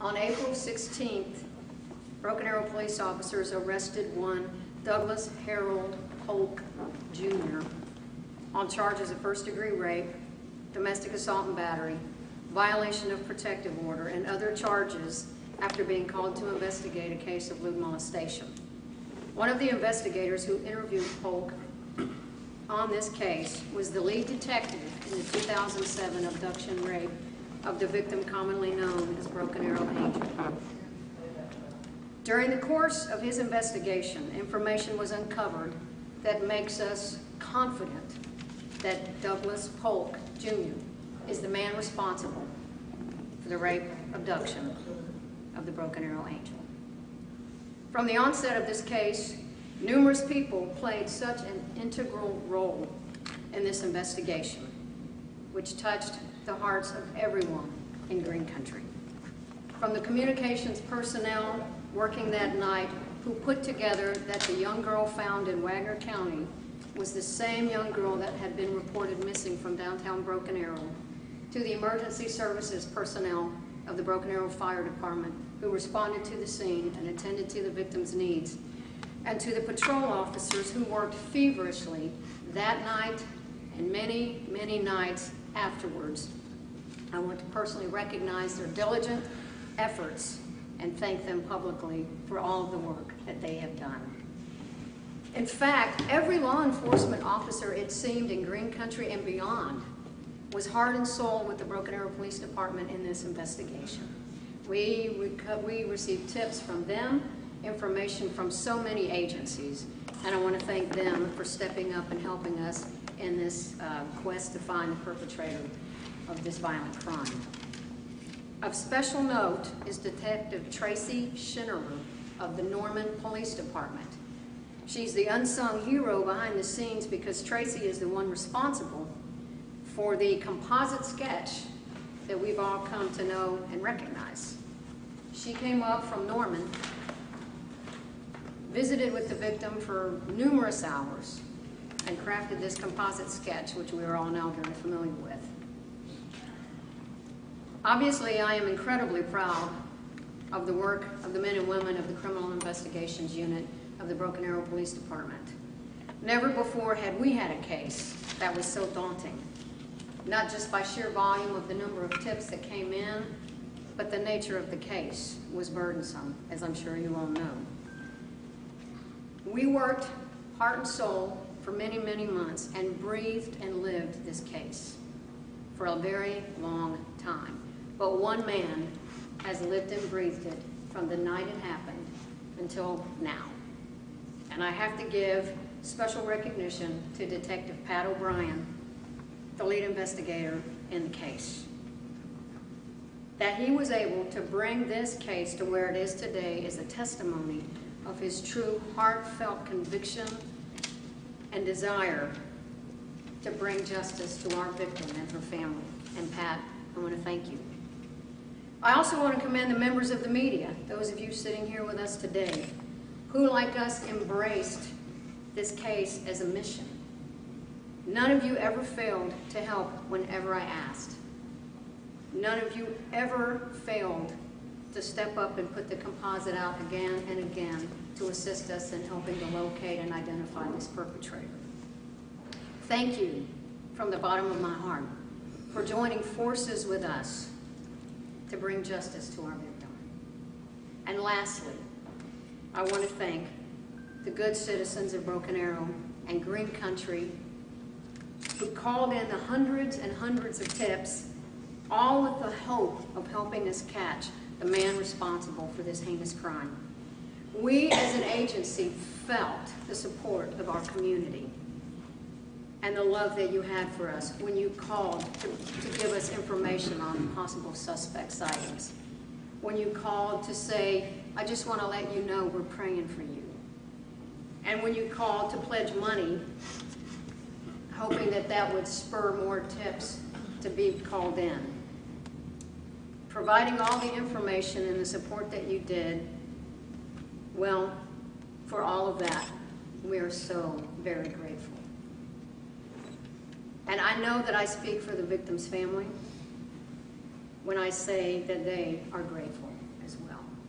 On April 16th, Broken Arrow police officers arrested one Douglas Harold Polk Jr. on charges of first-degree rape, domestic assault and battery, violation of protective order, and other charges after being called to investigate a case of lewd molestation. One of the investigators who interviewed Polk on this case was the lead detective in the 2007 abduction rape of the victim commonly known as Broken Arrow Angel. During the course of his investigation, information was uncovered that makes us confident that Douglas Polk Jr. is the man responsible for the rape abduction of the Broken Arrow Angel. From the onset of this case, numerous people played such an integral role in this investigation, which touched the hearts of everyone in Green Country. From the communications personnel working that night who put together that the young girl found in Wagner County was the same young girl that had been reported missing from downtown Broken Arrow, to the emergency services personnel of the Broken Arrow Fire Department who responded to the scene and attended to the victim's needs, and to the patrol officers who worked feverishly that night and many, many nights afterwards. I want to personally recognize their diligent efforts and thank them publicly for all of the work that they have done. In fact, every law enforcement officer, it seemed, in Green Country and beyond was heart and soul with the Broken Arrow Police Department in this investigation. We received tips from them, information from so many agencies, and I want to thank them for stepping up and helping us in this quest to find the perpetrator of this violent crime. Of special note is Detective Tracy Schinnerer of the Norman Police Department. She's the unsung hero behind the scenes because Tracy is the one responsible for the composite sketch that we've all come to know and recognize. She came up from Norman, visited with the victim for numerous hours, and crafted this composite sketch, which we are all now very familiar with. Obviously, I am incredibly proud of the work of the men and women of the Criminal Investigations Unit of the Broken Arrow Police Department. Never before had we had a case that was so daunting, not just by sheer volume of the number of tips that came in, but the nature of the case was burdensome, as I'm sure you all know. We worked heart and soul for many, many months and breathed and lived this case for a very long time. But one man has lived and breathed it from the night it happened until now. And I have to give special recognition to Detective Pat O'Brien, the lead investigator in the case. That he was able to bring this case to where it is today is a testimony of his true heartfelt conviction and desire to bring justice to our victim and her family. And Pat, I want to thank you. I also want to commend the members of the media, those of you sitting here with us today, who, like us, embraced this case as a mission. None of you ever failed to help whenever I asked. None of you ever failed to step up and put the composite out again and again to assist us in helping to locate and identify this perpetrator. Thank you from the bottom of my heart for joining forces with us to bring justice to our victim. And lastly, I want to thank the good citizens of Broken Arrow and Green Country who called in the hundreds and hundreds of tips, all with the hope of helping us catch the man responsible for this heinous crime. We as an agency felt the support of our community and the love that you had for us when you called to give us information on possible suspect sightings. When you called to say, I just want to let you know we're praying for you. And when you called to pledge money, hoping that that would spur more tips to be called in. Providing all the information and the support that you did, well, for all of that, we are so very grateful. And I know that I speak for the victim's family when I say that they are grateful. as well.